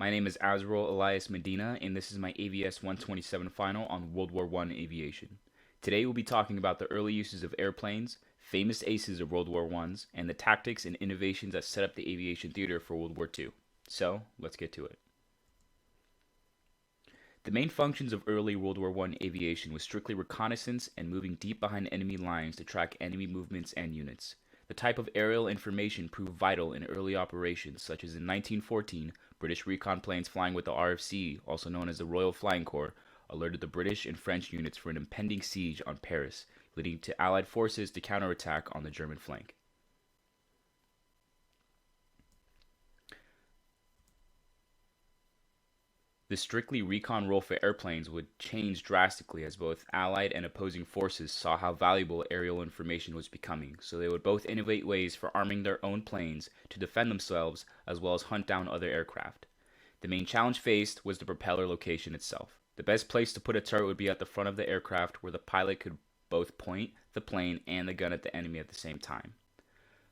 My name is Azrael Elias Medina, and this is my AVS 127 final on World War I aviation. Today we'll be talking about the early uses of airplanes, famous aces of World War I's, and the tactics and innovations that set up the aviation theater for World War II. So, let's get to it. The main functions of early World War I aviation was strictly reconnaissance and moving deep behind enemy lines to track enemy movements and units. The type of aerial information proved vital in early operations, such as in 1914, British recon planes flying with the RFC, also known as the Royal Flying Corps, alerted the British and French units for an impending siege on Paris, leading to Allied forces to counterattack on the German flank. The strictly recon role for airplanes would change drastically as both Allied and opposing forces saw how valuable aerial information was becoming, so they would both innovate ways for arming their own planes to defend themselves as well as hunt down other aircraft. The main challenge faced was the propeller location itself. The best place to put a turret would be at the front of the aircraft where the pilot could both point the plane and the gun at the enemy at the same time.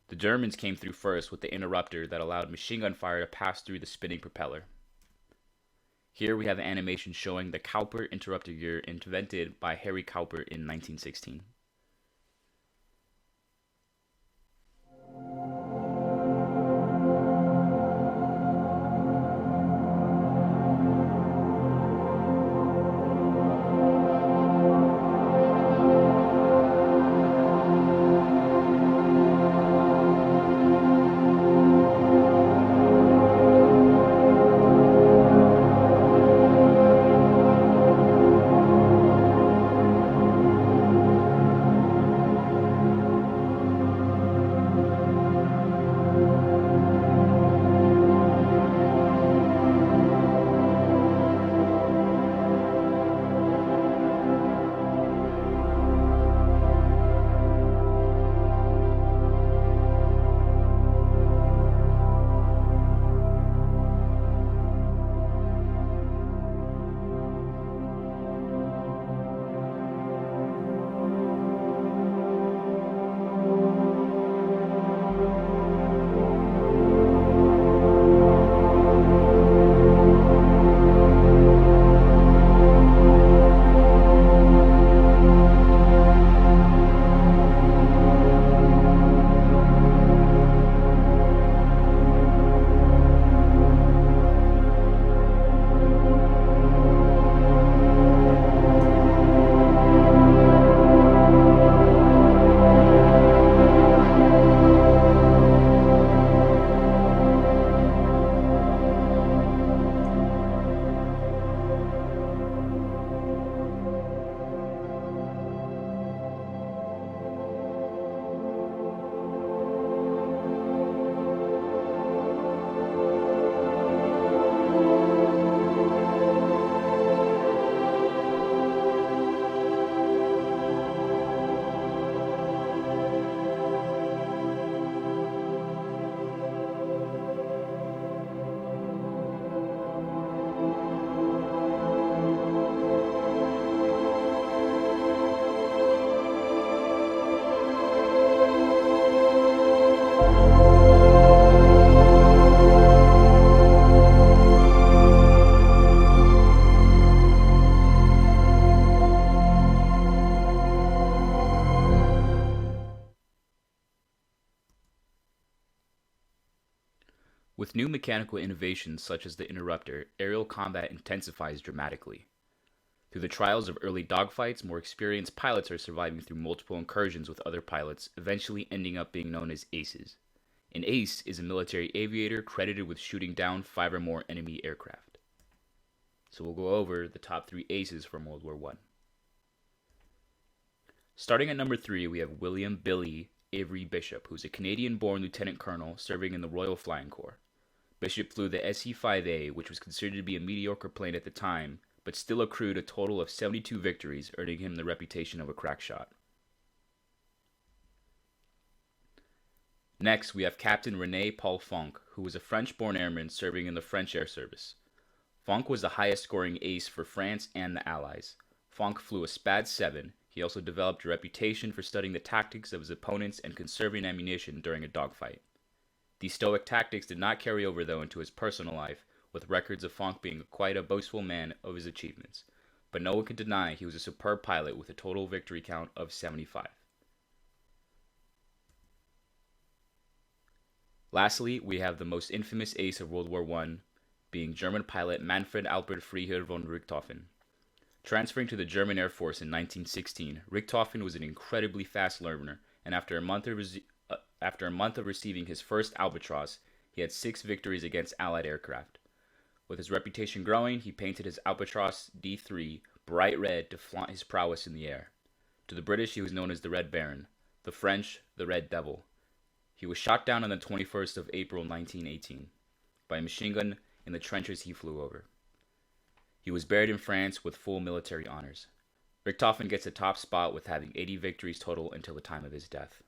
The Germans came through first with the interrupter that allowed machine gun fire to pass through the spinning propeller. Here we have an animation showing the Cowper interrupter gear invented by Harry Cowper in 1916. With new mechanical innovations such as the interrupter, aerial combat intensifies dramatically. Through the trials of early dogfights, more experienced pilots are surviving through multiple incursions with other pilots, eventually ending up being known as aces. An ace is a military aviator credited with shooting down 5 or more enemy aircraft. So we'll go over the top 3 aces from World War I. Starting at number 3, we have William Billy Avery Bishop, who's a Canadian-born lieutenant colonel serving in the Royal Flying Corps. Bishop flew the SE-5A, which was considered to be a mediocre plane at the time, but still accrued a total of 72 victories, earning him the reputation of a crack shot. Next, we have Captain René Paul Fonck, who was a French-born airman serving in the French Air Service. Fonck was the highest-scoring ace for France and the Allies. Fonck flew a SPAD 7. He also developed a reputation for studying the tactics of his opponents and conserving ammunition during a dogfight. These stoic tactics did not carry over, though, into his personal life, with records of Fonck being quite a boastful man of his achievements. But no one could deny he was a superb pilot with a total victory count of 75. Lastly, we have the most infamous ace of World War I, being German pilot Manfred Albert Freiherr von Richthofen. Transferring to the German Air Force in 1916, Richthofen was an incredibly fast learner, and after a month of receiving his first Albatross, he had 6 victories against Allied aircraft. With his reputation growing, he painted his Albatross D3 bright red to flaunt his prowess in the air. To the British, he was known as the Red Baron, the French, the Red Devil. He was shot down on the 21st of April 1918 by a machine gun in the trenches he flew over. He was buried in France with full military honors. Richthofen gets a top spot with having 80 victories total until the time of his death.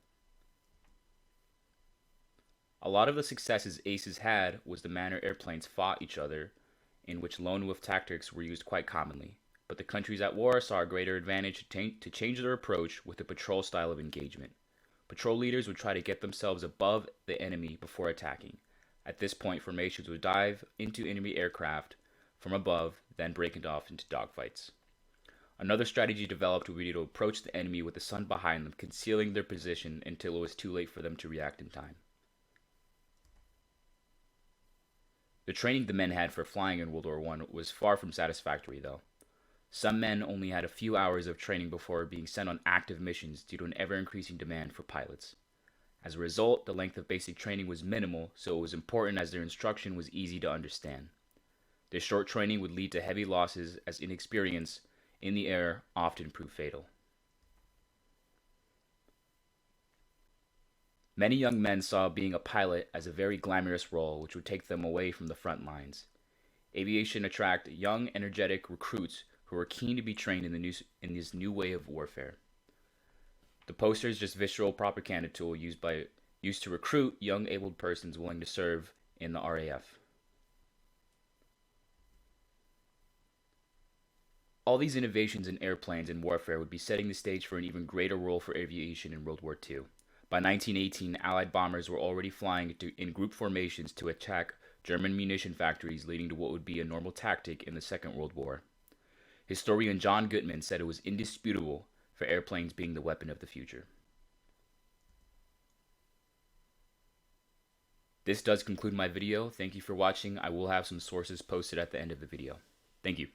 A lot of the successes aces had was the manner airplanes fought each other, in which lone wolf tactics were used quite commonly, but the countries at war saw a greater advantage to change their approach with the patrol style of engagement. Patrol leaders would try to get themselves above the enemy before attacking. At this point, formations would dive into enemy aircraft from above, then break off into dogfights. Another strategy developed would be to approach the enemy with the sun behind them, concealing their position until it was too late for them to react in time. The training the men had for flying in World War I was far from satisfactory, though. Some men only had a few hours of training before being sent on active missions due to an ever-increasing demand for pilots. As a result, the length of basic training was minimal, so it was important as their instruction was easy to understand. This short training would lead to heavy losses as inexperience in the air often proved fatal. Many young men saw being a pilot as a very glamorous role which would take them away from the front lines. Aviation attracted young, energetic recruits who were keen to be trained in this new way of warfare. The poster is just visceral propaganda tool used to recruit young able persons willing to serve in the RAF. All these innovations in airplanes and warfare would be setting the stage for an even greater role for aviation in World War II. By 1918, Allied bombers were already flying in group formations to attack German munition factories, leading to what would be a normal tactic in the Second World War. Historian John Goodman said it was indisputable for airplanes being the weapon of the future. This does conclude my video. Thank you for watching. I will have some sources posted at the end of the video. Thank you.